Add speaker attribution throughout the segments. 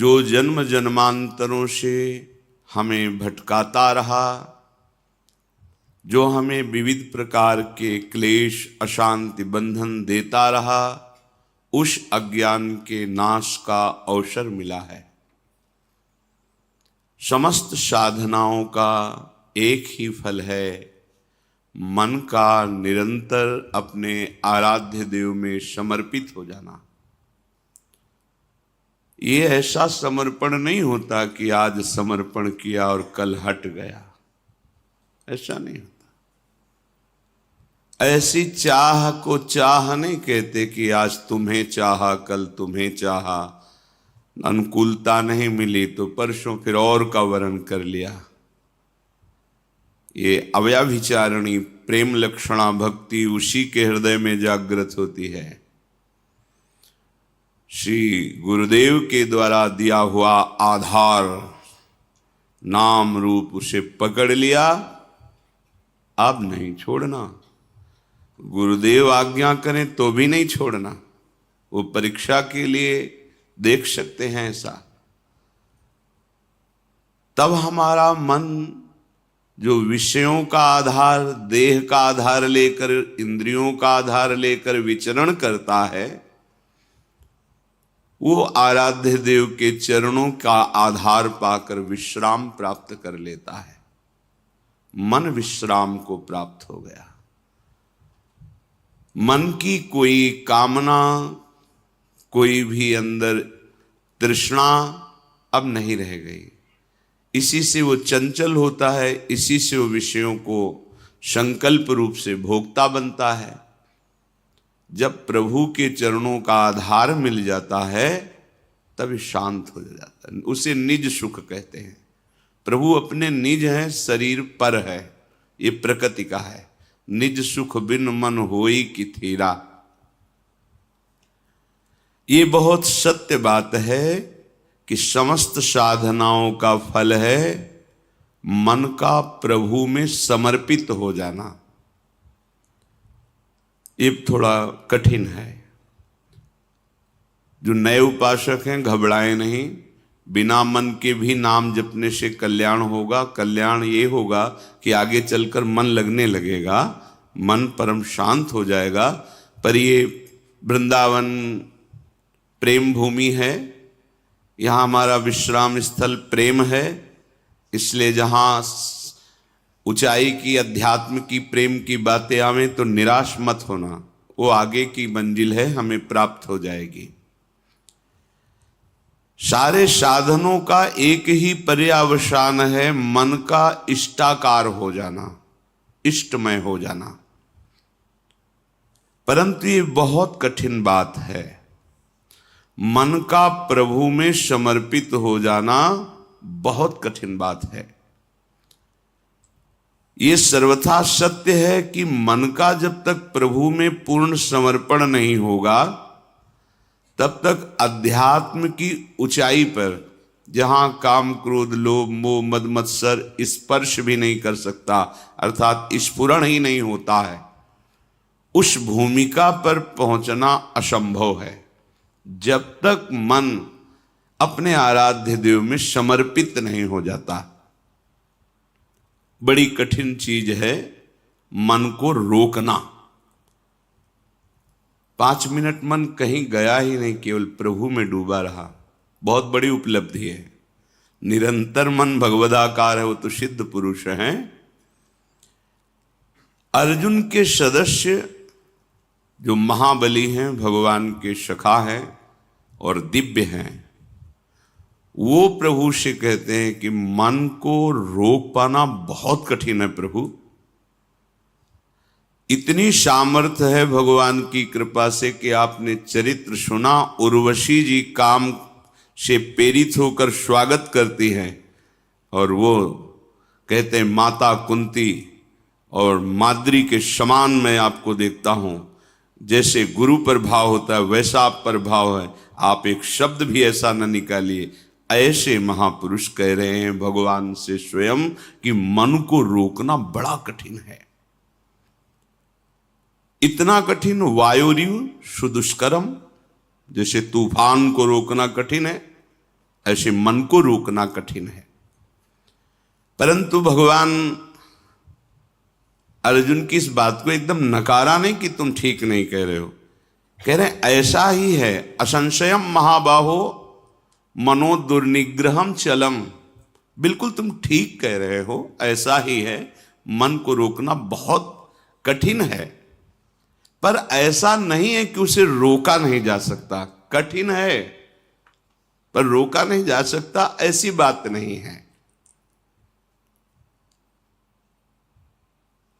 Speaker 1: जो जन्म जन्मांतरों से हमें भटकाता रहा, जो हमें विविध प्रकार के क्लेश अशांति बंधन देता रहा, उस अज्ञान के नाश का अवसर मिला है। समस्त साधनाओं का एक ही फल है, मन का निरंतर अपने आराध्य देव में समर्पित हो जाना। ये ऐसा समर्पण नहीं होता कि आज समर्पण किया और कल हट गया, ऐसा नहीं होता। ऐसी चाह को चाह नहीं कहते कि आज तुम्हें चाहा कल तुम्हें चाहा, अनुकूलता नहीं मिली तो परसों फिर और का वर्ण कर लिया। ये अव्याभिचारणी प्रेम लक्षणा भक्ति उसी के हृदय में जागृत होती है। श्री गुरुदेव के द्वारा दिया हुआ आधार नाम रूप उसे पकड़ लिया, अब नहीं छोड़ना। गुरुदेव आज्ञा करें तो भी नहीं छोड़ना। वो परीक्षा के लिए देख सकते हैं ऐसा। तब हमारा मन जो विषयों का आधार, देह का आधार लेकर, इंद्रियों का आधार लेकर विचरण करता है, वो आराध्य देव के चरणों का आधार पाकर विश्राम प्राप्त कर लेता है। मन विश्राम को प्राप्त हो गया। मन की कोई कामना, कोई भी अंदर तृष्णा अब नहीं रह गई। इसी से वो चंचल होता है, इसी से वो विषयों को संकल्प रूप से भोगता बनता है। जब प्रभु के चरणों का आधार मिल जाता है तब शांत हो जाता है। उसे निज सुख कहते हैं। प्रभु अपने निज हैं, शरीर पर है, ये प्रकृति का है। निज सुख बिन मन होई कि थीरा, ये बहुत सत्य बात है कि समस्त साधनाओं का फल है मन का प्रभु में समर्पित हो जाना। ये थोड़ा कठिन है। जो नए उपासक हैं घबराएं नहीं, बिना मन के भी नाम जपने से कल्याण होगा। कल्याण ये होगा कि आगे चलकर मन लगने लगेगा, मन परम शांत हो जाएगा। पर ये वृंदावन प्रेम भूमि है, यहाँ हमारा विश्राम स्थल प्रेम है। इसलिए जहाँ ऊंचाई की अध्यात्म की प्रेम की बातें आवे तो निराश मत होना, वो आगे की मंजिल है, हमें प्राप्त हो जाएगी। सारे साधनों का एक ही पर्यावसान है, मन का इष्टाकार हो जाना, इष्टमय हो जाना। परंतु ये बहुत कठिन बात है। मन का प्रभु में समर्पित हो जाना बहुत कठिन बात है। ये सर्वथा सत्य है कि मन का जब तक प्रभु में पूर्ण समर्पण नहीं होगा तब तक अध्यात्म की ऊंचाई पर, जहां काम क्रोध लोभ मोह मद मत्सर स्पर्श भी नहीं कर सकता, अर्थात स्फुरण ही नहीं होता है, उस भूमिका पर पहुंचना असंभव है जब तक मन अपने आराध्य देव में समर्पित नहीं हो जाता। बड़ी कठिन चीज है मन को रोकना। 5 मिनट मन कहीं गया ही नहीं, केवल प्रभु में डूबा रहा, बहुत बड़ी उपलब्धि है। निरंतर मन भगवदाकार है, वो तो सिद्ध पुरुष हैं। अर्जुन के सदस्य जो महाबली हैं, भगवान के सखा हैं और दिव्य हैं, वो प्रभु से कहते हैं कि मन को रोक पाना बहुत कठिन है प्रभु। इतनी सामर्थ्य है भगवान की कृपा से कि आपने चरित्र सुना, उर्वशी जी काम से प्रेरित होकर स्वागत करती हैं और वो कहते हैं माता कुंती और माद्री के समान मैं आपको देखता हूं। जैसे गुरु पर भाव होता है वैसा आप पर भाव है, आप एक शब्द भी ऐसा न निकालिए। ऐसे महापुरुष कह रहे हैं भगवान से स्वयं कि मन को रोकना बड़ा कठिन है। इतना कठिन वायुरिव सुदुष्करम, जैसे तूफान को रोकना कठिन है, ऐसे मन को रोकना कठिन है। परंतु भगवान अर्जुन की इस बात को एकदम नकारा नहीं कि तुम ठीक नहीं कह रहे हो, कह रहे ऐसा ही है। असंशयम महाबाहो मनो दुर्निग्रहम चलम, बिल्कुल तुम ठीक कह रहे हो, ऐसा ही है, मन को रोकना बहुत कठिन है। पर ऐसा नहीं है कि उसे रोका नहीं जा सकता, कठिन है पर रोका नहीं जा सकता, ऐसी बात नहीं है।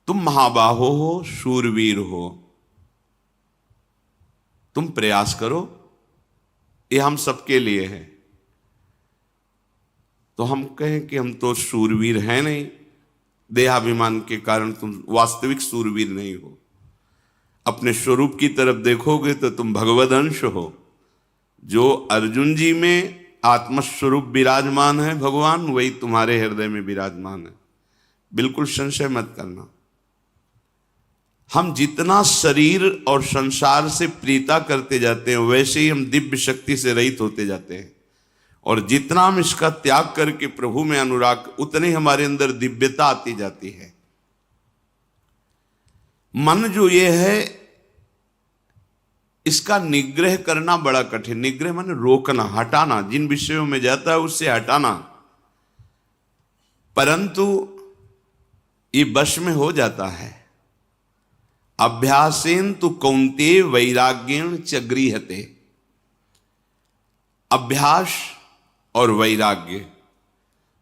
Speaker 1: तुम महाबाहो हो, शूरवीर हो, तुम प्रयास करो, ये हम सबके लिए है। तो हम कहें कि हम तो शूरवीर हैं नहीं, देहाभिमान के कारण तुम वास्तविक शूरवीर नहीं हो। अपने स्वरूप की तरफ देखोगे तो तुम भगवद अंश हो। जो अर्जुन जी में आत्मस्वरूप विराजमान है भगवान, वही तुम्हारे हृदय में विराजमान है, बिल्कुल संशय मत करना। हम जितना शरीर और संसार से प्रीता करते जाते हैं, वैसे ही हम दिव्य शक्ति से रहित होते जाते हैं, और जितना हम इसका त्याग करके प्रभु में अनुराग, उतने हमारे अंदर दिव्यता आती जाती है। मन जो ये है, इसका निग्रह करना बड़ा कठिन। निग्रह माने रोकना, हटाना, जिन विषयों में जाता है उससे हटाना। परंतु ये वश में हो जाता है। अभ्यासेन तु कौन्तेय वैराग्येण च गृह्यते। अभ्यास और वैराग्य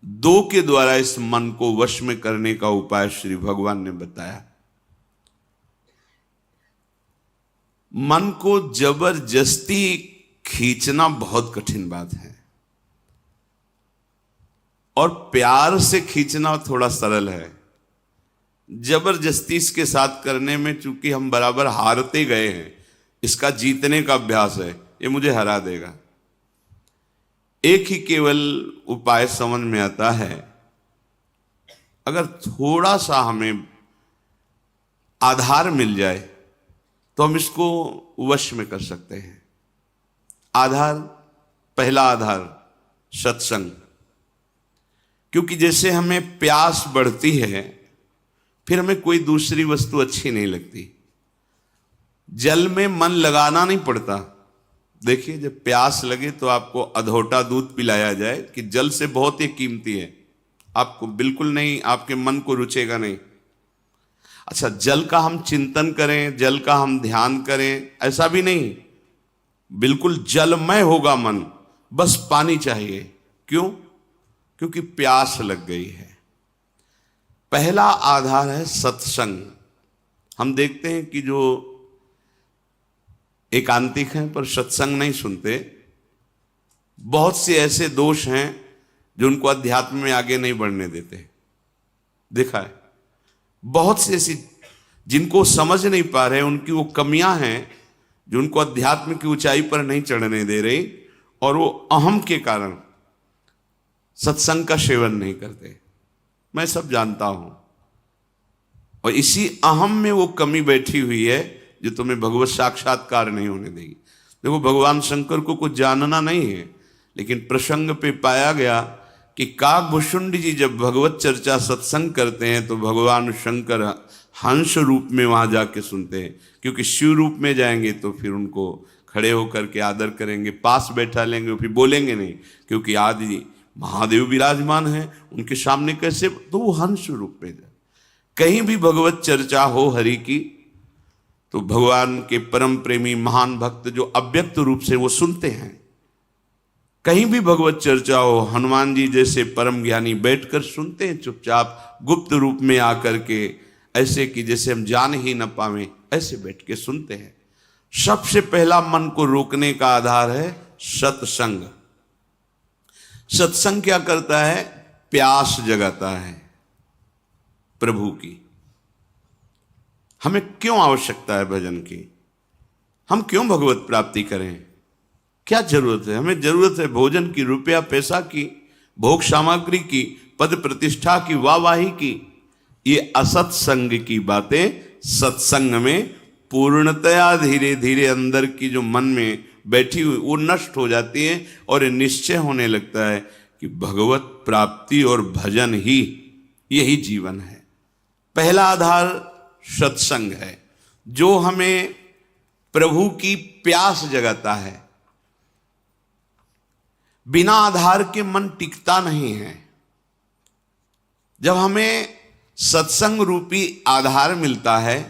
Speaker 1: दो के द्वारा इस मन को वश में करने का उपाय श्री भगवान ने बताया। मन को जबरदस्ती खींचना बहुत कठिन बात है, और प्यार से खींचना थोड़ा सरल है। जबरदस्ती इसके साथ करने में चूंकि हम बराबर हारते गए हैं, इसका जीतने का अभ्यास है, ये मुझे हरा देगा। एक ही केवल उपाय समझ में आता है, अगर थोड़ा सा हमें आधार मिल जाए तो हम इसको वश में कर सकते हैं। आधार, पहला आधार सत्संग। क्योंकि जैसे हमें प्यास बढ़ती है, फिर हमें कोई दूसरी वस्तु अच्छी नहीं लगती। जल में मन लगाना नहीं पड़ता। देखिए, जब प्यास लगे तो आपको अधोटा दूध पिलाया जाए कि जल से बहुत ही कीमती है, आपको बिल्कुल नहीं, आपके मन को रुचेगा नहीं। अच्छा, जल का हम चिंतन करें, जल का हम ध्यान करें, ऐसा भी नहीं, बिल्कुल जलमय होगा मन, बस पानी चाहिए। क्यों? क्योंकि प्यास लग गई है। पहला आधार है सत्संग। हम देखते हैं कि जो एकांतिक हैं पर सत्संग नहीं सुनते, बहुत से ऐसे दोष हैं जो उनको अध्यात्म में आगे नहीं बढ़ने देते। देखा है, बहुत से ऐसी जिनको समझ नहीं पा रहे, उनकी वो कमियां हैं जो उनको अध्यात्म की ऊंचाई पर नहीं चढ़ने दे रही, और वो अहम के कारण सत्संग का सेवन नहीं करते। मैं सब जानता हूं, और इसी अहम में वो कमी बैठी हुई है जो तुम्हें भगवत साक्षात्कार नहीं होने देगी। देखो, भगवान शंकर को कुछ जानना नहीं है, लेकिन प्रसंग पे पाया गया कि काकभूषुंड जी जब भगवत चर्चा सत्संग करते हैं तो भगवान शंकर हंस रूप में वहां जाके सुनते हैं। क्योंकि शिव रूप में जाएंगे तो फिर उनको खड़े होकर के आदर करेंगे, पास बैठा लेंगे, फिर बोलेंगे नहीं, क्योंकि आदि महादेव विराजमान है, उनके सामने कैसे, तो वो हंस रूप में जाए। कहीं भी भगवत चर्चा हो हरि की, तो भगवान के परम प्रेमी महान भक्त जो अव्यक्त रूप से वो सुनते हैं। कहीं भी भगवत चर्चा हो, हनुमान जी जैसे परम ज्ञानी बैठकर सुनते हैं चुपचाप, गुप्त रूप में आकर के, ऐसे कि जैसे हम जान ही न पावें, ऐसे बैठ के सुनते हैं। सबसे पहला मन को रोकने का आधार है सत्संग। सत्संग क्या करता है? प्यास जगाता है प्रभु की। हमें क्यों आवश्यकता है भजन की? हम क्यों भगवत प्राप्ति करें? क्या जरूरत है? हमें जरूरत है भोजन की, रुपया पैसा की, भोग सामग्री की, पद प्रतिष्ठा की, वाहवाही की। ये असत्संग की बातें सत्संग में पूर्णतया धीरे धीरे अंदर की जो मन में बैठी हुई वो नष्ट हो जाती है और निश्चय होने लगता है कि भगवत प्राप्ति और भजन ही यही जीवन है। पहला आधार सत्संग है जो हमें प्रभु की प्यास जगाता है। बिना आधार के मन टिकता नहीं है। जब हमें सत्संग रूपी आधार मिलता है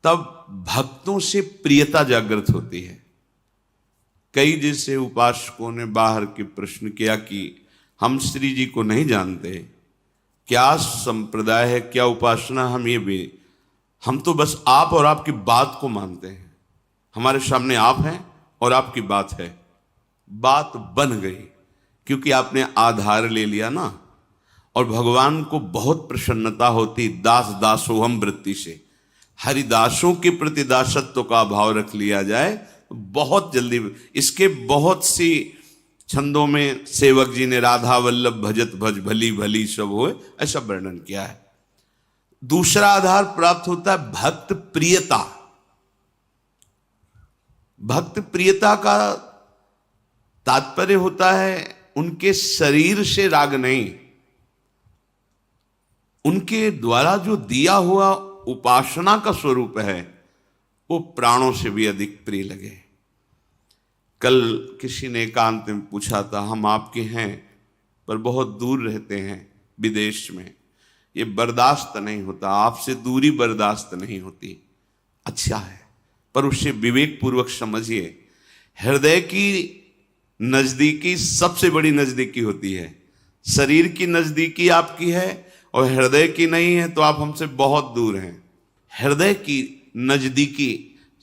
Speaker 1: तब भक्तों से प्रियता जागृत होती है। कई जैसे उपासकों ने बाहर के प्रश्न किया कि हम श्री जी को नहीं जानते, क्या संप्रदाय है, क्या उपासना, हम तो बस आप और आपकी बात को मानते हैं। हमारे सामने आप हैं और आपकी बात है। बात बन गई क्योंकि आपने आधार ले लिया ना। और भगवान को बहुत प्रसन्नता होती दास दासोहम वृत्ति से। हरिदासों के प्रति दासत्व का भाव रख लिया जाए तो बहुत जल्दी। इसके बहुत सी छंदों में सेवक जी ने राधा वल्लभ भजत भज भली भली सब होए ऐसा वर्णन किया है। दूसरा आधार प्राप्त होता है भक्त प्रियता। भक्त प्रियता का तात्पर्य होता है उनके शरीर से राग नहीं, उनके द्वारा जो दिया हुआ उपासना का स्वरूप है वो प्राणों से भी अधिक प्रिय लगे। कल किसी ने एकांत में पूछा था, हम आपके हैं पर बहुत दूर रहते हैं विदेश में, ये बर्दाश्त नहीं होता, आपसे दूरी बर्दाश्त नहीं होती। अच्छा है पर उसे विवेक पूर्वक समझिए। हृदय की नजदीकी सबसे बड़ी नजदीकी होती है। शरीर की नजदीकी आपकी है और हृदय की नहीं है तो आप हमसे बहुत दूर हैं। हृदय की नजदीकी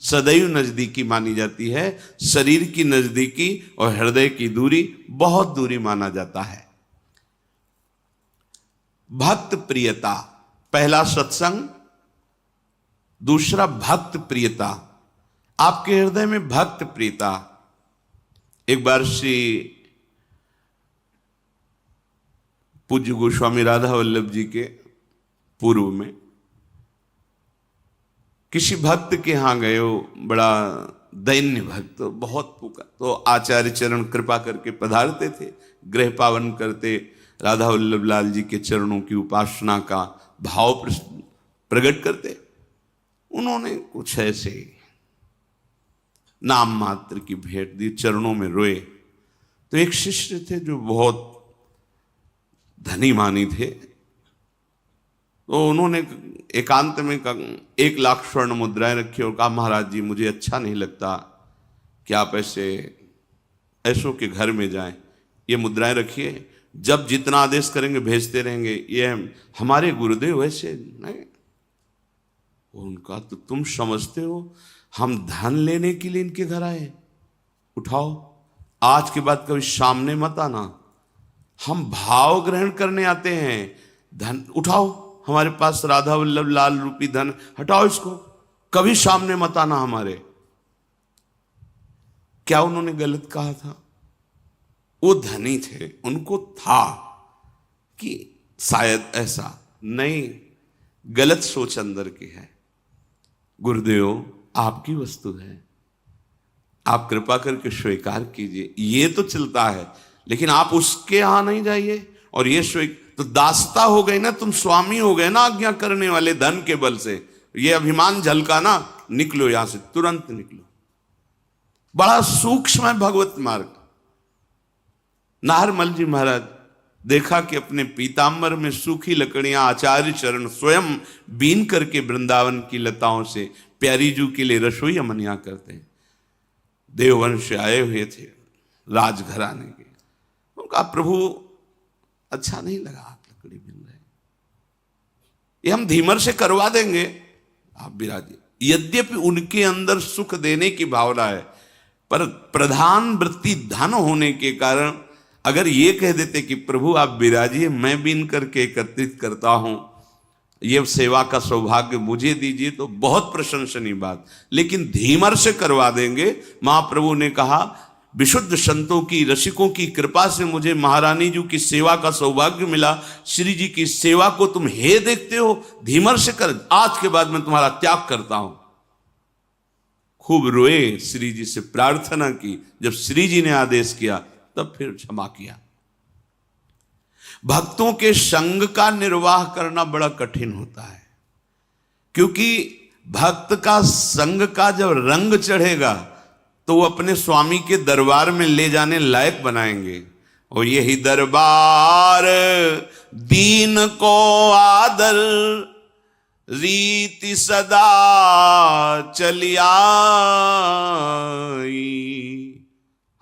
Speaker 1: सदैव नजदीकी मानी जाती है। शरीर की नजदीकी और हृदय की दूरी बहुत दूरी माना जाता है। भक्त प्रियता, पहला सत्संग, दूसरा भक्त प्रियता। आपके हृदय में भक्त प्रियता। एक बार श्री पूज्य गोस्वामी राधा वल्लभ जी के पूर्व में किसी भक्त के यहां गए, हो बड़ा दैन्य भक्त, बहुत पुकार, तो आचार्य चरण कृपा करके पधारते थे, गृह पावन करते, राधा वल्लभ लाल जी के चरणों की उपासना का भाव प्रकट करते। उन्होंने कुछ ऐसे नाम मात्र की भेंट दी, चरणों में रोए। तो एक शिष्य थे जो बहुत धनी मानी थे, तो उन्होंने एकांत में 1 लाख स्वर्ण मुद्राएं रखी और कहा, महाराज जी मुझे अच्छा नहीं लगता कि आप ऐसों के घर में जाएं, ये मुद्राएं रखिए, जब जितना आदेश करेंगे भेजते रहेंगे, ये हमारे गुरुदेव वैसे नहीं। उनका तो तुम समझते हो हम धन लेने के लिए इनके घर आए, उठाओ, आज के बाद कभी सामने मत आना, हम भाव ग्रहण करने आते हैं, धन उठाओ, हमारे पास राधा वल्लभ लाल रूपी धन, हटाओ इसको, कभी सामने मत आना हमारे। क्या उन्होंने गलत कहा था? वो धनी थे, उनको था कि शायद ऐसा नहीं, गलत सोच अंदर की है। गुरुदेव आपकी वस्तु है, आप कृपा करके स्वीकार कीजिए, ये तो चलता है, लेकिन आप उसके यहां नहीं जाइए। और ये तो दासता हो गई ना, तुम स्वामी हो गए ना आज्ञा करने वाले, धन के बल से ये अभिमान झलका ना, निकलो यहां से, तुरंत निकलो। बड़ा सूक्ष्म है भगवत मार्ग। नाहरमल जी महाराज देखा कि अपने पीताम्बर में सूखी लकड़ियां आचार्य चरण स्वयं बीन करके वृंदावन की लताओं से प्यारी जू के लिए रसोई अमनिया करते हैं। देववंश से आए हुए थे राजघराने के। उनका प्रभु अच्छा नहीं लगा आप लकड़ी बिन रहे, ये हम धीमर से करवा देंगे, आप विराजिए। यद्यपि उनके अंदर सुख देने की भावना है, पर प्रधान वृत्ति धन होने के कारण अगर ये कह देते कि प्रभु आप विराजिए, मैं बीन करके एकत्रित करता हूं, ये सेवा का सौभाग्य मुझे दीजिए, तो बहुत प्रशंसनीय बात। लेकिन धीमर से करवा देंगे। महाप्रभु ने कहा, विशुद्ध संतों की, रसिकों की कृपा से मुझे महारानी जी की सेवा का सौभाग्य मिला। श्री जी की सेवा को तुम हे देखते हो, धीमर से कर, आज के बाद मैं तुम्हारा त्याग करता हूं। खूब रोए, श्री जी से प्रार्थना की। जब श्री जी ने आदेश किया तब फिर क्षमा किया। भक्तों के संग का निर्वाह करना बड़ा कठिन होता है, क्योंकि भक्त का संग का जब रंग चढ़ेगा तो वो अपने स्वामी के दरबार में ले जाने लायक बनाएंगे। और यही दरबार दीन को आदर रीति सदा चली आई।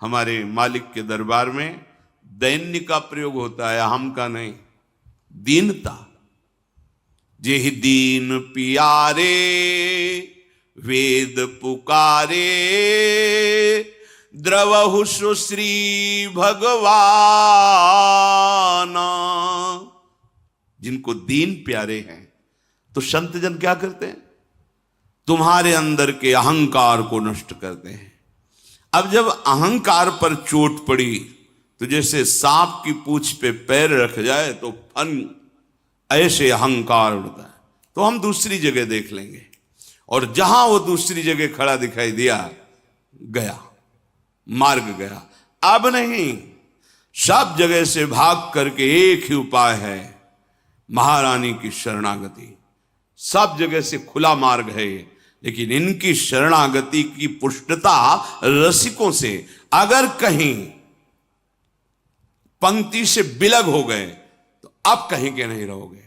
Speaker 1: हमारे मालिक के दरबार में दैन्य का प्रयोग होता है, अहम का नहीं, दीनता। जेहि दीन पियारे वेद पुकारे, द्रवहु सुश्री भगवान। जिनको दीन प्यारे हैं तो संत जन क्या करते हैं? तुम्हारे अंदर के अहंकार को नष्ट करते हैं। अब जब अहंकार पर चोट पड़ी तो जैसे सांप की पूंछ पे पैर रख जाए तो फन ऐसे अहंकार उड़ता है। तो हम दूसरी जगह देख लेंगे, और जहां वो दूसरी जगह खड़ा दिखाई दिया, गया मार्ग गया। अब नहीं, सब जगह से भाग करके एक ही उपाय है, महारानी की शरणागति। सब जगह से खुला मार्ग है, लेकिन इनकी शरणागति की पुष्टता रसिकों से। अगर कहीं पंक्ति से बिलग हो गए तो अब कहीं के नहीं रहोगे,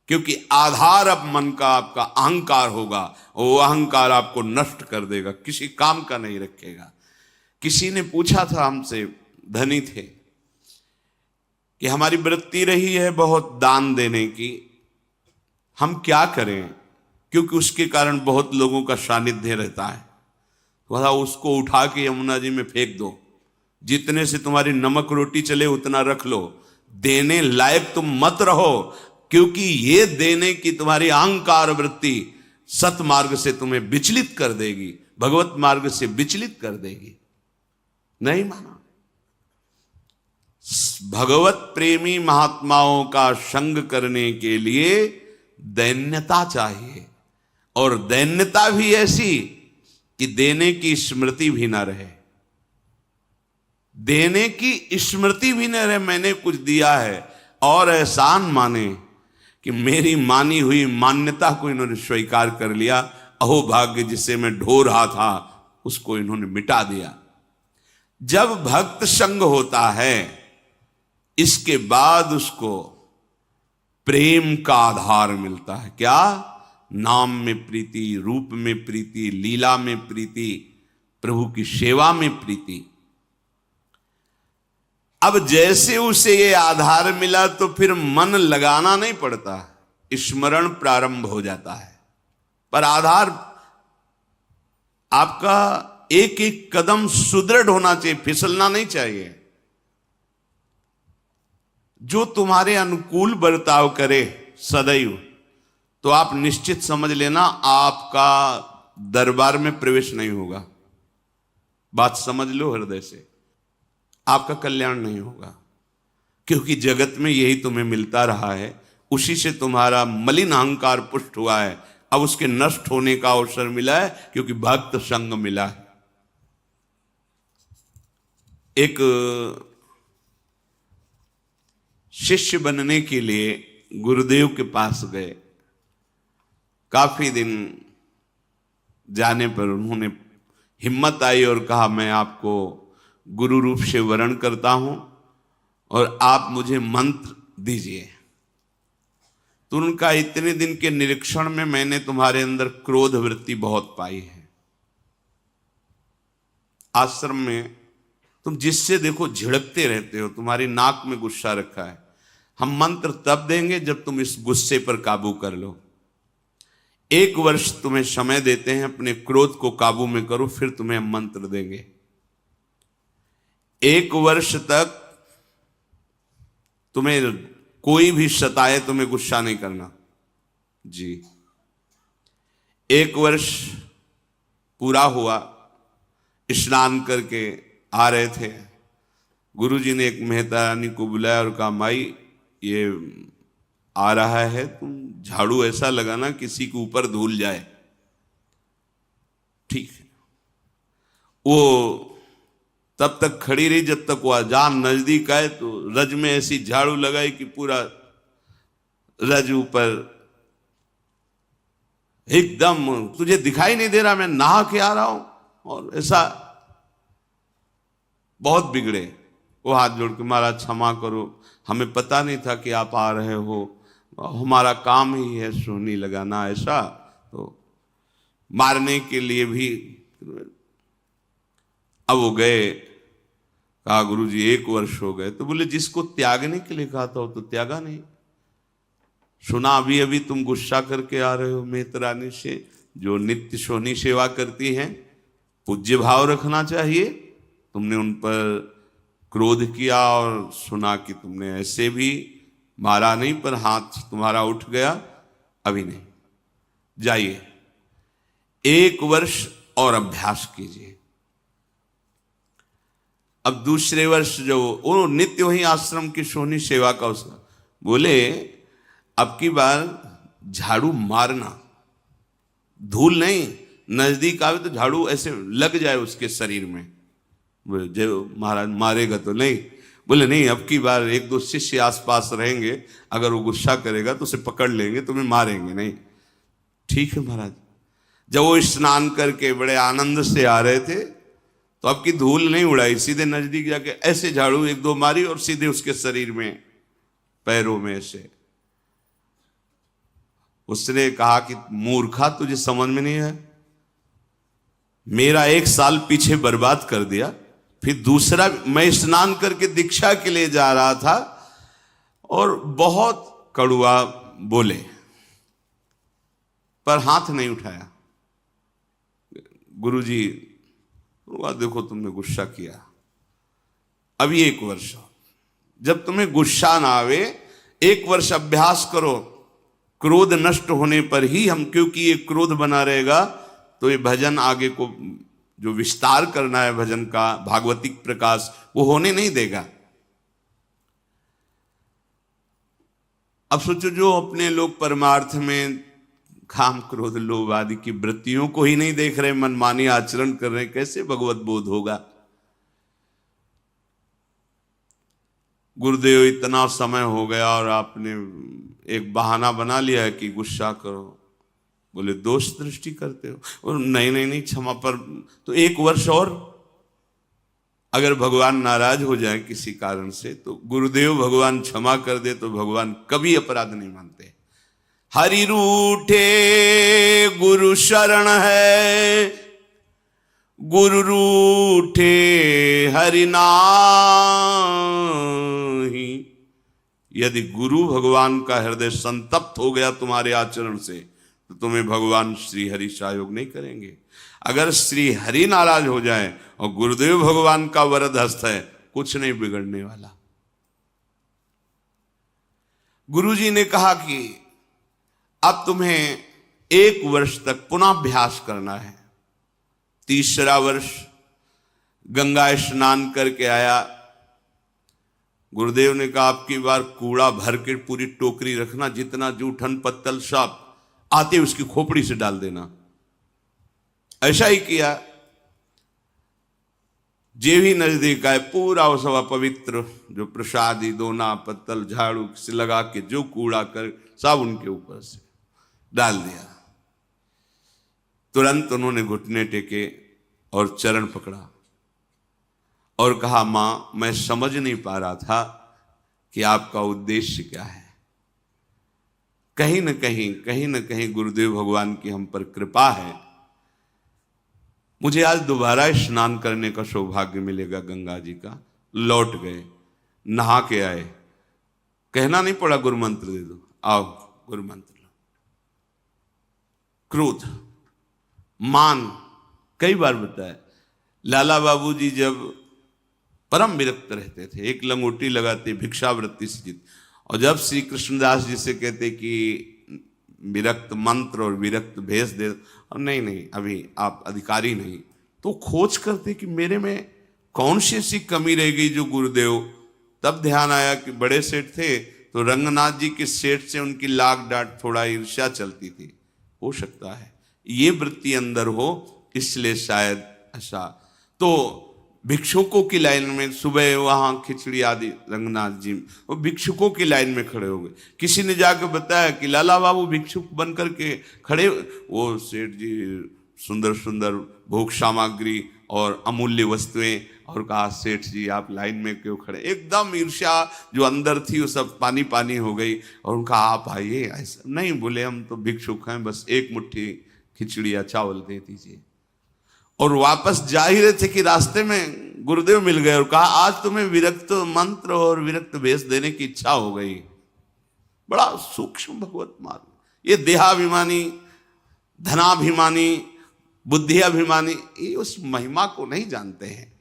Speaker 1: क्योंकि आधार अब मन का आपका अहंकार होगा, वो अहंकार आपको नष्ट कर देगा, किसी काम का नहीं रखेगा। किसी ने पूछा था हमसे, धनी थे, कि हमारी वृत्ति रही है बहुत दान देने की, हम क्या करें, क्योंकि उसके कारण बहुत लोगों का सानिध्य रहता है। बोला उसको उठा के यमुना जी में फेंक दो, जितने से तुम्हारी नमक रोटी चले उतना रख लो, देने लायक तुम मत रहो, क्योंकि ये देने की तुम्हारी अहंकार वृत्ति सतमार्ग से तुम्हें विचलित कर देगी, भगवत मार्ग से विचलित कर देगी। नहीं माना। भगवत प्रेमी महात्माओं का संग करने के लिए दैन्यता चाहिए, और दैन्यता भी ऐसी कि देने की स्मृति भी ना रहे। देने की स्मृति भी न रहे, मैंने कुछ दिया है, और एहसान माने कि मेरी मानी हुई मान्यता को इन्होंने स्वीकार कर लिया। अहो भाग्य, जिसे मैं ढो रहा था उसको इन्होंने मिटा दिया। जब भक्त संग होता है, इसके बाद उसको प्रेम का आधार मिलता है। क्या? नाम में प्रीति, रूप में प्रीति, लीला में प्रीति, प्रभु की सेवा में प्रीति। अब जैसे उसे ये आधार मिला तो फिर मन लगाना नहीं पड़ता, स्मरण प्रारंभ हो जाता है। पर आधार आपका एक एक कदम सुदृढ़ होना चाहिए, फिसलना नहीं चाहिए। जो तुम्हारे अनुकूल बर्ताव करे सदैव, तो आप निश्चित समझ लेना आपका दरबार में प्रवेश नहीं होगा। बात समझ लो हृदय से, आपका कल्याण नहीं होगा, क्योंकि जगत में यही तुम्हें मिलता रहा है, उसी से तुम्हारा मलिन अहंकार पुष्ट हुआ है। अब उसके नष्ट होने का अवसर मिला है, क्योंकि भक्त संग मिला है। एक शिष्य बनने के लिए गुरुदेव के पास गए। काफी दिन जाने पर उन्होंने हिम्मत आई और कहा, मैं आपको गुरु रूप से वरण करता हूं और आप मुझे मंत्र दीजिए। तो उनका, इतने दिन के निरीक्षण में मैंने तुम्हारे अंदर क्रोध वृत्ति बहुत पाई है। आश्रम में तुम जिससे देखो झिड़कते रहते हो, तुम्हारी नाक में गुस्सा रखा है। हम मंत्र तब देंगे जब तुम इस गुस्से पर काबू कर लो। 1 वर्ष तुम्हें समय देते हैं, अपने क्रोध को काबू में करो, फिर तुम्हें हम मंत्र देंगे। 1 वर्ष तक तुम्हें कोई भी सताए, तुम्हें गुस्सा नहीं करना जी। 1 वर्ष पूरा हुआ, स्नान करके आ रहे थे, गुरुजी ने एक मेहता रानी को बुलाया और कहा, माई ये आ रहा है, तुम झाड़ू ऐसा लगाना किसी के ऊपर धूल जाए। ठीक है। वो तब तक खड़ी रही जब तक वो अजान नजदीक आए, तो रज में ऐसी झाड़ू लगाई कि पूरा रज ऊपर एकदम, तुझे दिखाई नहीं दे रहा मैं नहा के आ रहा हूं, और ऐसा बहुत बिगड़े। वो हाथ जोड़ के महाराज क्षमा करो, हमें पता नहीं था कि आप आ रहे हो, हमारा काम ही है सोहनी लगाना, ऐसा। तो मारने के लिए भी। अब वो गए, कहा गुरुजी 1 वर्ष हो गए। तो बोले जिसको त्यागने के लिए कहा था वो तो त्यागा नहीं। सुना अभी अभी तुम गुस्सा करके आ रहे हो मेहतरानी से, जो नित्य सोहनी सेवा करती हैं, पूज्य भाव रखना चाहिए। तुमने उन पर क्रोध किया और सुना कि तुमने ऐसे भी मारा नहीं, पर हाथ तुम्हारा उठ गया, अभी नहीं, जाइए 1 वर्ष और अभ्यास कीजिए। अब दूसरे वर्ष जो वो नित्य वही आश्रम की सोहनी सेवा का उसका, बोले अब की बार झाड़ू मारना, धूल नहीं, नजदीक आवे तो झाड़ू ऐसे लग जाए उसके शरीर में। बोले जो महाराज मारेगा तो नहीं। बोले नहीं, अब की बार 1-2 शिष्य आसपास रहेंगे, अगर वो गुस्सा करेगा तो उसे पकड़ लेंगे, तुम्हें मारेंगे नहीं। ठीक है महाराज। जब वो स्नान करके बड़े आनंद से आ रहे थे, तो अब की धूल नहीं उड़ाई, सीधे नजदीक जाके ऐसे झाड़ू 1-2 मारी और सीधे उसके शरीर में, पैरों में ऐसे। उसने कहा कि मूर्खा, तुझे समझ में नहीं है, मेरा 1 साल पीछे बर्बाद कर दिया, फिर दूसरा मैं स्नान करके दीक्षा के लिए जा रहा था और बहुत कड़ुआ बोले, पर हाथ नहीं उठाया। गुरुजी देखो तुमने गुस्सा किया, अभी 1 वर्ष, जब तुम्हें गुस्सा ना आवे 1 वर्ष अभ्यास करो, क्रोध नष्ट होने पर ही हम, क्योंकि ये क्रोध बना रहेगा तो ये भजन आगे को जो विस्तार करना है भजन का, भागवतिक प्रकाश, वो होने नहीं देगा। अब सोचो जो अपने लोग परमार्थ में काम क्रोध लोभ आदि की वृत्तियों को ही नहीं देख रहे, मनमानी आचरण कर रहे, कैसे भगवत बोध होगा। गुरुदेव इतना समय हो गया और आपने एक बहाना बना लिया है कि गुस्सा करो। बोले दोष दृष्टि करते हो, और नहीं नहीं नहीं क्षमा, पर तो 1 वर्ष और, अगर भगवान नाराज हो जाए किसी कारण से तो गुरुदेव भगवान क्षमा कर दे तो भगवान कभी अपराध नहीं मानते। हरि रूठे गुरु शरण है, गुरु रूठे हरि नाहि। यदि गुरु भगवान का हृदय संतप्त हो गया तुम्हारे आचरण से, तो तुम्हें भगवान श्री हरि सहयोग नहीं करेंगे। अगर श्री हरि नाराज हो जाए और गुरुदेव भगवान का वरद हस्त है, कुछ नहीं बिगड़ने वाला। गुरुजी ने कहा कि अब तुम्हें 1 वर्ष तक पुनः अभ्यास करना है। 3रा वर्ष गंगा स्नान करके आया। गुरुदेव ने कहा आपकी बार कूड़ा भर के पूरी टोकरी रखना, जितना जूठन पत्तल सब आते उसकी खोपड़ी से डाल देना। ऐसा ही किया। जे भी नजदीक आए पूरा वो सब पवित्र जो प्रसादी दोना पत्तल झाड़ू से लगा के जो कूड़ा कर सब उनके ऊपर से डाल दिया। तुरंत उन्होंने घुटने टेके और चरण पकड़ा और कहा मां, मैं समझ नहीं पा रहा था कि आपका उद्देश्य क्या है। कहीं न कहीं गुरुदेव भगवान की हम पर कृपा है। मुझे आज दोबारा स्नान करने का सौभाग्य मिलेगा गंगा जी का। लौट गए, नहा के आए, कहना नहीं पड़ा गुरु मंत्र दे दो, आओ गुरु मंत्र। क्रोध मान कई बार बताया। लाला बाबूजी जब परम विरक्त रहते थे, एक लंगोटी लगाते, भिक्षावृत्ति से जीत, और जब श्री कृष्णदास जी से कहते कि विरक्त मंत्र और विरक्त भेष दे, और नहीं अभी आप अधिकारी नहीं, तो खोज करते कि मेरे में कौन सी ऐसी कमी रह गई जो गुरुदेव। तब ध्यान आया कि बड़े सेठ थे तो रंगनाथ जी के सेठ से उनकी लाग डांट थोड़ा ईर्ष्या चलती थी। हो सकता है ये वृत्ति अंदर हो इसलिए शायद ऐसा। तो भिक्षुकों की लाइन में सुबह वहां खिचड़ी आदि रंगनाथ जी वो भिक्षुकों की लाइन में खड़े हो गए। किसी ने जाकर बताया कि लाला बाबू भिक्षुक बन करके खड़े, वो सेठ जी सुंदर सुंदर भोग सामग्री और अमूल्य वस्तुएं, और कहा सेठ जी आप लाइन में क्यों खड़े। एकदम ईर्ष्या जो अंदर थी वो सब पानी पानी हो गई, और उनका आप आइए। ऐसा नहीं, बोले हम तो भिक्षुक हैं, बस एक मुट्ठी खिचड़ी या चावल दे दीजिए। और वापस जा ही रहे थे कि रास्ते में गुरुदेव मिल गए और कहा आज तुम्हें विरक्त मंत्र और विरक्त वेश देने की इच्छा हो गई। बड़ा सूक्ष्म भगवत मार्ग। ये देहाभिमानी, धनाभिमानी, बुद्धियाभिमानी ये उस महिमा को नहीं जानते हैं।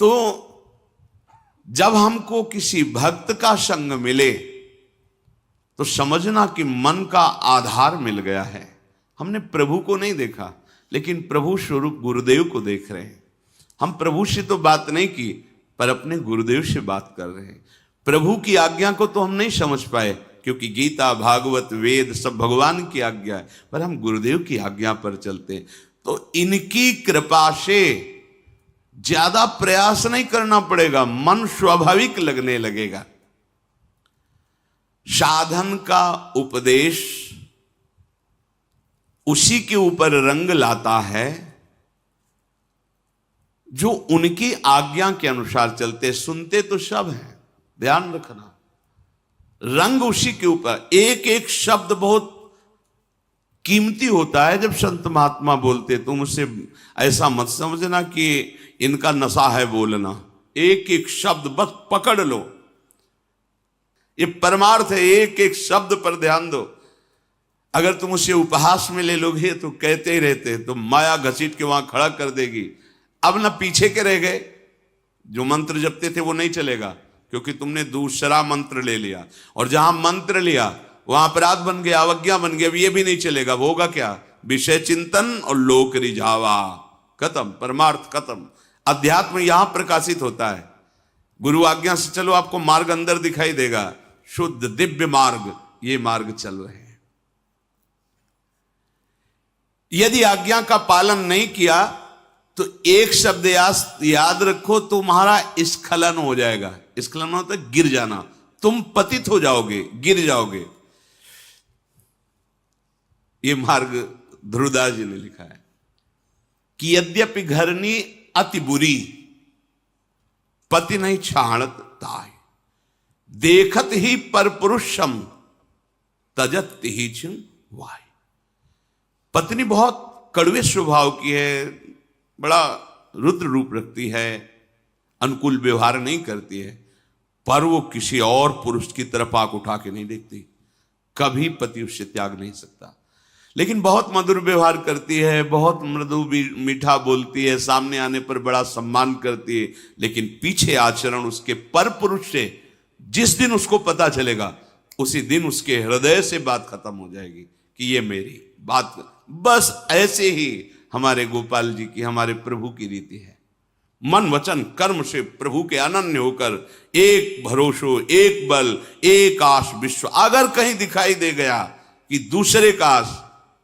Speaker 1: तो जब हमको किसी भक्त का संग मिले तो समझना कि मन का आधार मिल गया है। हमने प्रभु को नहीं देखा, लेकिन प्रभु स्वरूप गुरुदेव को देख रहे हैं। हम प्रभु से तो बात नहीं की, पर अपने गुरुदेव से बात कर रहे हैं। प्रभु की आज्ञा को तो हम नहीं समझ पाए, क्योंकि गीता, भागवत, वेद सब भगवान की आज्ञा है, पर हम गुरुदेव की आज्ञा पर चलते हैं। तो इनकी कृपा से ज्यादा प्रयास नहीं करना पड़ेगा, मन स्वाभाविक लगने लगेगा। साधन का उपदेश उसी के ऊपर रंग लाता है जो उनकी आज्ञा के अनुसार चलते। सुनते तो सब हैं, ध्यान रखना, रंग उसी के ऊपर। एक एक शब्द बहुत कीमती होता है। जब संत महात्मा बोलते तुम उसे ऐसा मत समझना कि इनका नशा है बोलना। एक एक शब्द बस पकड़ लो, ये परमार्थ है। एक एक शब्द पर ध्यान दो। अगर तुम उसे उपहास में ले लोगे तो कहते ही रहते, तो माया घसीट के वहां खड़ा कर देगी। अब ना पीछे के रह गए, जो मंत्र जपते थे वो नहीं चलेगा, क्योंकि तुमने दूसरा मंत्र ले लिया, और जहां मंत्र लिया वहां अपराध बन गया, अवज्ञा बन गया। अब ये भी नहीं चलेगा। होगा क्या? विषय चिंतन और लोक रिझावा, खत्म, परमार्थ खत्म। अध्यात्म यहां प्रकाशित होता है। गुरु आज्ञा से चलो, आपको मार्ग अंदर दिखाई देगा, शुद्ध दिव्य मार्ग, ये मार्ग चल रहे हैं। यदि आज्ञा का पालन नहीं किया तो एक शब्द याद रखो, तुम्हारा स्खलन हो जाएगा। स्खलन होता है गिर जाना, तुम पतित हो जाओगे, गिर जाओगे। ये मार्ग ध्रुवदास जी ने लिखा है कि यद्यपि घरनी अति बुरी, पति नहीं छाणत ताय, देखत ही पर पुरुषम तजत ही वाय। पत्नी बहुत कड़वे स्वभाव की है, बड़ा रुद्र रूप रखती है, अनुकूल व्यवहार नहीं करती है, पर वो किसी और पुरुष की तरफ आंख उठा के नहीं देखती। कभी पति उससे त्याग नहीं सकता। लेकिन बहुत मधुर व्यवहार करती है, बहुत मृदु मीठा बोलती है, सामने आने पर बड़ा सम्मान करती है, लेकिन पीछे आचरण उसके पर पुरुष से जिस दिन उसको पता चलेगा, उसी दिन उसके हृदय से बात खत्म हो जाएगी कि ये मेरी बात। बस ऐसे ही हमारे गोपाल जी की, हमारे प्रभु की रीति है। मन वचन कर्म से प्रभु के अनन्य होकर एक भरोसो, एक बल, एक आस विश्व। अगर कहीं दिखाई दे गया कि दूसरे का आस,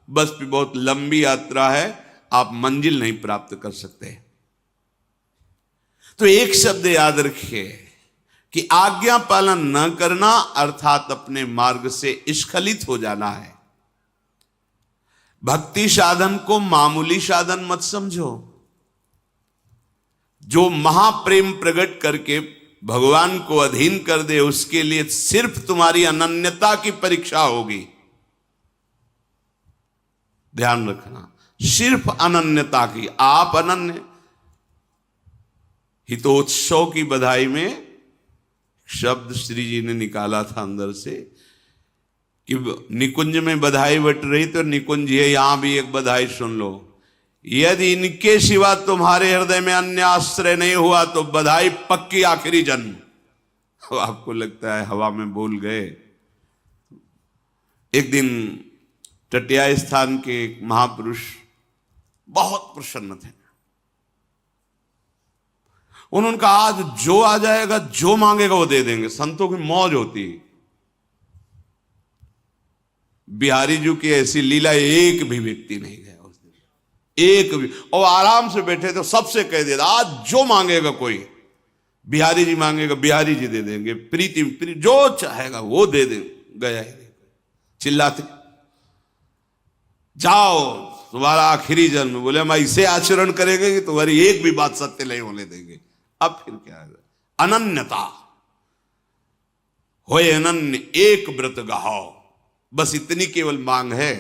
Speaker 1: बस भी बहुत लंबी यात्रा है, आप मंजिल नहीं प्राप्त कर सकते। तो एक शब्द याद रखिए कि आज्ञा पालन न करना अर्थात अपने मार्ग से स्खलित हो जाना है। भक्ति साधन को मामूली साधन मत समझो। जो महाप्रेम प्रकट करके भगवान को अधीन कर दे, उसके लिए सिर्फ तुम्हारी अनन्यता की परीक्षा होगी। ध्यान रखना, सिर्फ अनन्यता की। आप अनन्य। हितोत्सव की बधाई में शब्द श्री जी ने निकाला था अंदर से कि निकुंज में बधाई बट रही तो निकुंज है, यहां भी एक बधाई सुन लो। यदि इनके सिवा तुम्हारे हृदय में अन्य आश्रय नहीं हुआ तो बधाई पक्की आखिरी जन्म। तो आपको लगता है हवा में बोल गए। एक दिन टटिया स्थान के एक महापुरुष बहुत प्रसन्न थे। उन्होंने कहा आज जो आ जाएगा, जो मांगेगा वो दे देंगे। संतों की मौज होती। बिहारी जी की ऐसी लीला एक भी व्यक्ति नहीं गया उस दिन, एक भी। और आराम से बैठे तो सबसे कह देता आज जो मांगेगा कोई, बिहारी जी मांगेगा बिहारी जी दे देंगे, प्रीति जो चाहेगा वो दे देंगे। गया ही नहीं, चिल्लाते जाओ तुम्हारा आखिरी जन्म। बोले हम ऐसे आचरण करेंगे कि तुम्हारी एक भी बात सत्य नहीं होने देंगे। अब फिर क्या है? अनन्यता होए अनन्य एक व्रत गहाओ, बस इतनी केवल मांग है।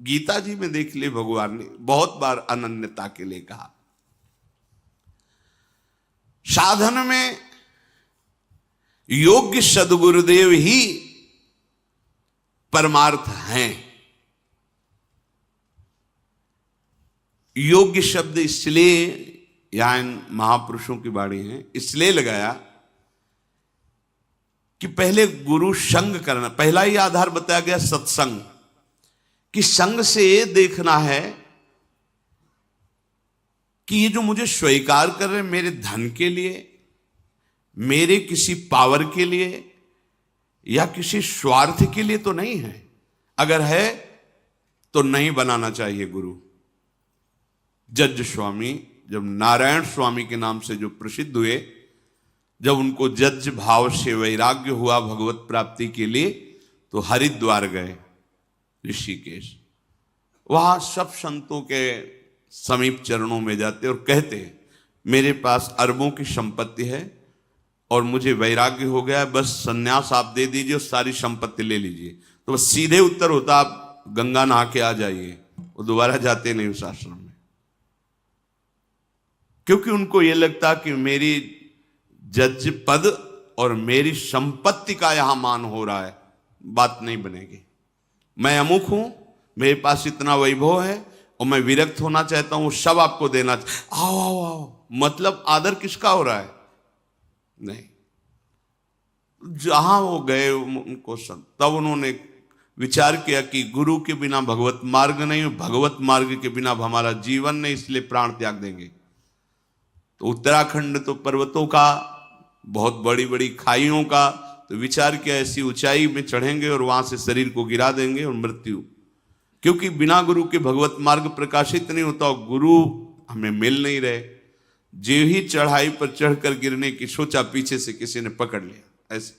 Speaker 1: गीता जी में देख ले भगवान ने बहुत बार अनन्यता के लिए कहा। साधन में योग्य सद्गुरुदेव ही परमार्थ हैं। योग्य शब्द इसलिए यहां महापुरुषों की वाणी है इसलिए लगाया कि पहले गुरु संग करना, पहला ही आधार बताया गया सत्संग, कि संग से ये देखना है कि ये जो मुझे स्वीकार कर रहे हैं मेरे धन के लिए, मेरे किसी पावर के लिए या किसी स्वार्थ के लिए तो नहीं है। अगर है तो नहीं बनाना चाहिए गुरु। जज स्वामी जब नारायण स्वामी के नाम से जो प्रसिद्ध हुए, जब उनको जज भाव से वैराग्य हुआ भगवत प्राप्ति के लिए, तो हरिद्वार गए, ऋषिकेश। वहां सब संतों के समीप चरणों में जाते और कहते मेरे पास अरबों की संपत्ति है और मुझे वैराग्य हो गया, बस सन्यास आप दे दीजिए और सारी संपत्ति ले लीजिए। तो बस सीधे उत्तर होता आप गंगा नहा के आ जाइए। वो दोबारा जाते नहीं उस आश्रम में, क्योंकि उनको यह लगता कि मेरी जज पद और मेरी संपत्ति का यहां मान हो रहा है, बात नहीं बनेगी। मैं अमुक हूं, मेरे पास इतना वैभव है और मैं विरक्त होना चाहता हूं, वो सब आपको देना। आओ आओ आओ, मतलब आदर किसका हो रहा है? नहीं। जहां वो गए उनको तब उन्होंने विचार किया कि गुरु के बिना भगवत मार्ग नहीं, भगवत मार्ग के बिना हमारा जीवन नहीं, इसलिए प्राण त्याग देंगे। तो उत्तराखंड तो पर्वतों का, बहुत बड़ी बड़ी खाइयों का, तो विचार किया ऐसी ऊंचाई में चढ़ेंगे और वहां से शरीर को गिरा देंगे और मृत्यु, क्योंकि बिना गुरु के भगवत मार्ग प्रकाशित नहीं होता और गुरु हमें मिल नहीं रहे। जो ही चढ़ाई पर चढ़कर गिरने की सोचा, पीछे से किसी ने पकड़ लिया। ऐसे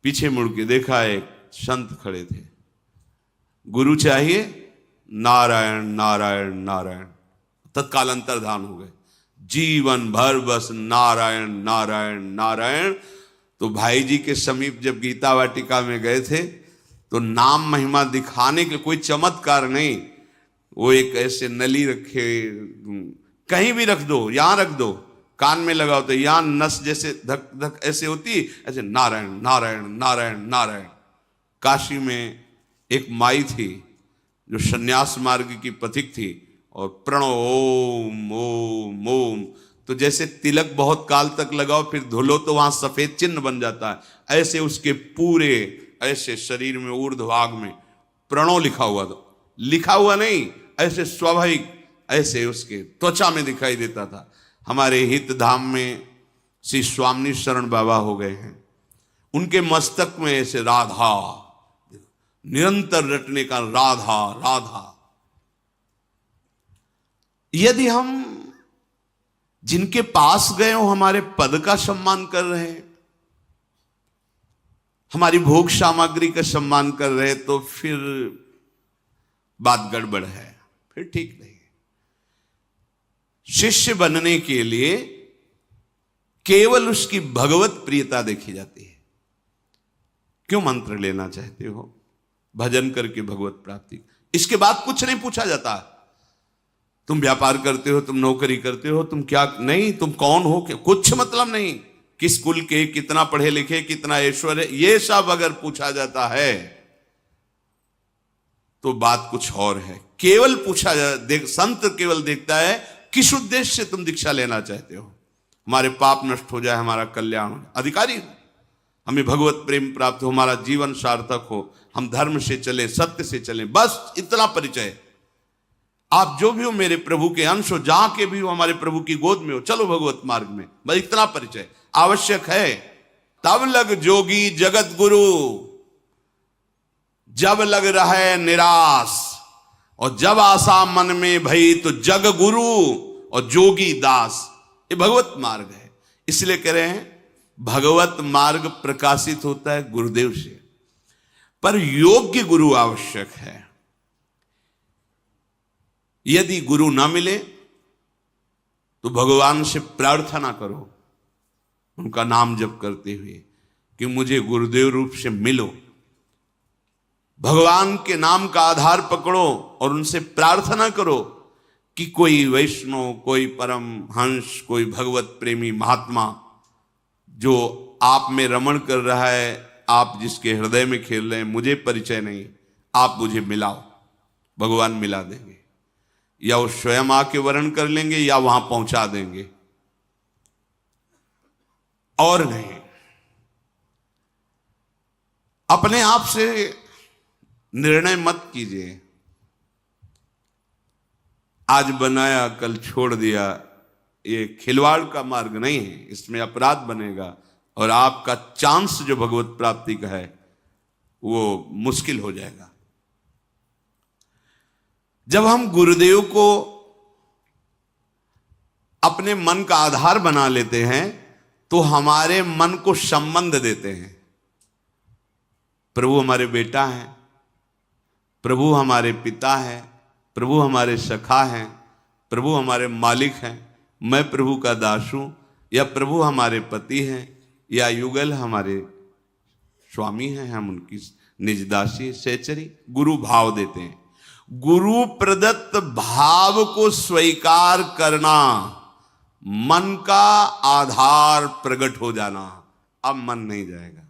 Speaker 1: पीछे मुड़ के देखा, एक संत खड़े थे। गुरु चाहिए, नारायण नारायण नारायण, तत्काल अंतर्धान हो गए। जीवन भर बस नारायण नारायण नारायण। तो भाई जी के समीप जब गीता वाटिका में गए थे तो नाम महिमा दिखाने के लिए, कोई चमत्कार नहीं, वो एक ऐसे नली रखे, कहीं भी रख दो, यहां रख दो, कान में लगाओ तो यहां नस जैसे धक धक ऐसे होती, ऐसे नारायण नारायण नारायण नारायण। काशी में एक माई थी जो सन्यास मार्ग की पथिक थी, और प्रणो ओम ओम ओम, तो जैसे तिलक बहुत काल तक लगाओ फिर धुलो तो वहां सफेद चिन्ह बन जाता है, ऐसे उसके पूरे ऐसे शरीर में ऊर्ध्वभाग में प्रणो लिखा हुआ था। लिखा हुआ नहीं, ऐसे स्वाभाविक ऐसे उसके त्वचा में दिखाई देता था। हमारे हित धाम में श्री स्वामी शरण बाबा हो गए हैं, उनके मस्तक में ऐसे राधा निरंतर रटने का, राधा राधा। यदि हम जिनके पास गए हो हमारे पद का सम्मान कर रहे हैं, हमारी भोग सामग्री का सम्मान कर रहे हैं, तो फिर बात गड़बड़ है, फिर ठीक नहीं है। शिष्य बनने के लिए केवल उसकी भगवत प्रियता देखी जाती है। क्यों मंत्र लेना चाहते हो? भजन करके भगवत प्राप्ति, इसके बाद कुछ नहीं पूछा जाता। तुम व्यापार करते हो, तुम नौकरी करते हो, तुम क्या नहीं, तुम कौन हो, क्या, कुछ मतलब नहीं। किस कुल के, कितना पढ़े लिखे, कितना ऐश्वर्य, ये सब अगर पूछा जाता है तो बात कुछ और है। केवल पूछा संत केवल देखता है किस उद्देश्य से तुम दीक्षा लेना चाहते हो। हमारे पाप नष्ट हो जाए, हमारा कल्याण हो, अधिकारी हो, हमें भगवत प्रेम प्राप्त हो, हमारा जीवन सार्थक हो, हम धर्म से चले, सत्य से चले, बस इतना परिचय। आप जो भी हो मेरे प्रभु के अंश हो, जहां के भी हो हमारे प्रभु की गोद में हो, चलो भगवत मार्ग में, बस इतना परिचय आवश्यक है। तब लग जोगी जगत गुरु, जब लग रहा है निराश, और जब आशा मन में भई तो जग गुरु और जोगी दास। ये भगवत मार्ग है। इसलिए कह रहे हैं भगवत मार्ग प्रकाशित होता है गुरुदेव से, पर योग्य गुरु आवश्यक है। यदि गुरु ना मिले तो भगवान से प्रार्थना करो, उनका नाम जप करते हुए कि मुझे गुरुदेव रूप से मिलो। भगवान के नाम का आधार पकड़ो और उनसे प्रार्थना करो कि कोई वैष्णव, कोई परम हंस, कोई भगवत प्रेमी महात्मा जो आप में रमण कर रहा है, आप जिसके हृदय में खेल रहे हैं, मुझे परिचय नहीं, आप मुझे मिलाओ। भगवान मिला देंगे, या वो स्वयं आके वर्ण कर लेंगे या वहां पहुंचा देंगे, और नहीं। अपने आप से निर्णय मत कीजिए, आज बनाया कल छोड़ दिया। ये खिलवाड़ का मार्ग नहीं है, इसमें अपराध बनेगा और आपका चांस जो भगवत प्राप्ति का है वो मुश्किल हो जाएगा। जब हम गुरुदेव को अपने मन का आधार बना लेते हैं तो हमारे मन को संबंध देते हैं। प्रभु हमारे बेटा हैं, प्रभु हमारे पिता हैं, प्रभु हमारे सखा हैं, प्रभु हमारे मालिक हैं, मैं प्रभु का दास हूं, या प्रभु हमारे पति हैं, या युगल हमारे स्वामी हैं, हम उनकी निज दासी सहचरी। गुरु भाव देते हैं। गुरु प्रदत्त भाव को स्वीकार करना, मन का आधार प्रकट हो जाना। अब मन नहीं जाएगा।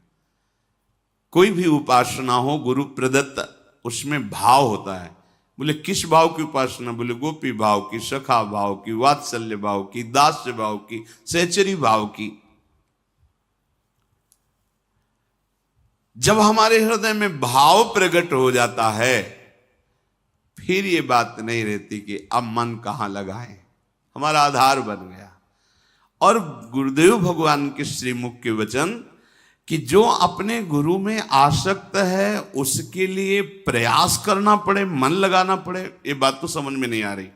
Speaker 1: कोई भी उपासना हो गुरु प्रदत्त, उसमें भाव होता है। बोले किस भाव की उपासना? बोले गोपी भाव की, सखा भाव की, वात्सल्य भाव की, दास्य भाव की, सहचरी भाव की। जब हमारे हृदय में भाव प्रकट हो जाता है फिर ये बात नहीं रहती कि अब मन कहां लगाएं, हमारा आधार बन गया। और गुरुदेव भगवान के श्रीमुख के वचन कि जो अपने गुरु में आसक्त है उसके लिए प्रयास करना पड़े, मन लगाना पड़े, ये बात तो समझ में नहीं आ रही।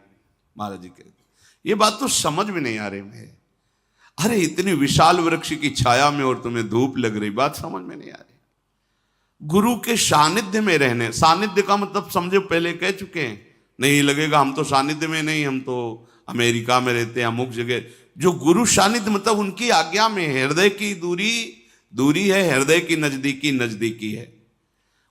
Speaker 1: महाराज जी कहते ये बात तो समझ में नहीं आ रही मुझे। अरे इतनी विशाल वृक्ष की छाया में और तुम्हें धूप लग रही, बात समझ में नहीं आ रही। गुरु के सानिध्य में रहने, सानिध्य का मतलब समझो पहले कह चुके हैं, नहीं लगेगा हम तो सानिध्य में नहीं, हम तो अमेरिका में रहते हैं अमुक जगह। जो गुरु सानिध्य मतलब उनकी आज्ञा में है, हृदय की दूरी है, हृदय की नजदीकी है।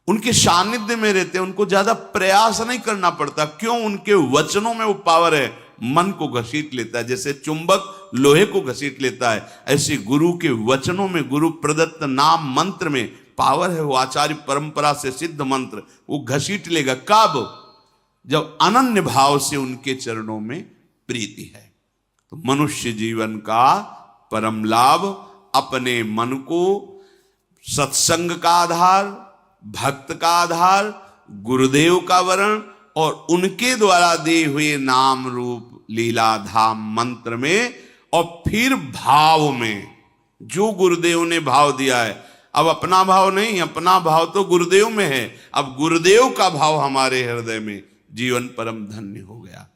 Speaker 1: उनके सानिध्य में रहते हैं, उनको ज्यादा प्रयास नहीं करना पड़ता। क्यों? उनके वचनों में वो पावर है, मन को घसीट लेता है। जैसे चुंबक लोहे को घसीट लेता है, ऐसे गुरु के वचनों में, गुरु प्रदत्त नाम मंत्र में पावर है। वो आचार्य परंपरा से सिद्ध मंत्र वो घसीट लेगा। कब? जब अनन्य भाव से उनके चरणों में प्रीति है। तो मनुष्य जीवन का परम लाभ अपने मन को सत्संग का आधार, भक्त का आधार, गुरुदेव का वर्ण और उनके द्वारा दिए हुए नाम रूप लीला धाम मंत्र में, और फिर भाव में जो गुरुदेव ने भाव दिया है। अब अपना भाव नहीं, अपना भाव तो गुरुदेव में है। अब गुरुदेव का भाव हमारे हृदय में, जीवन परम धन्य हो गया।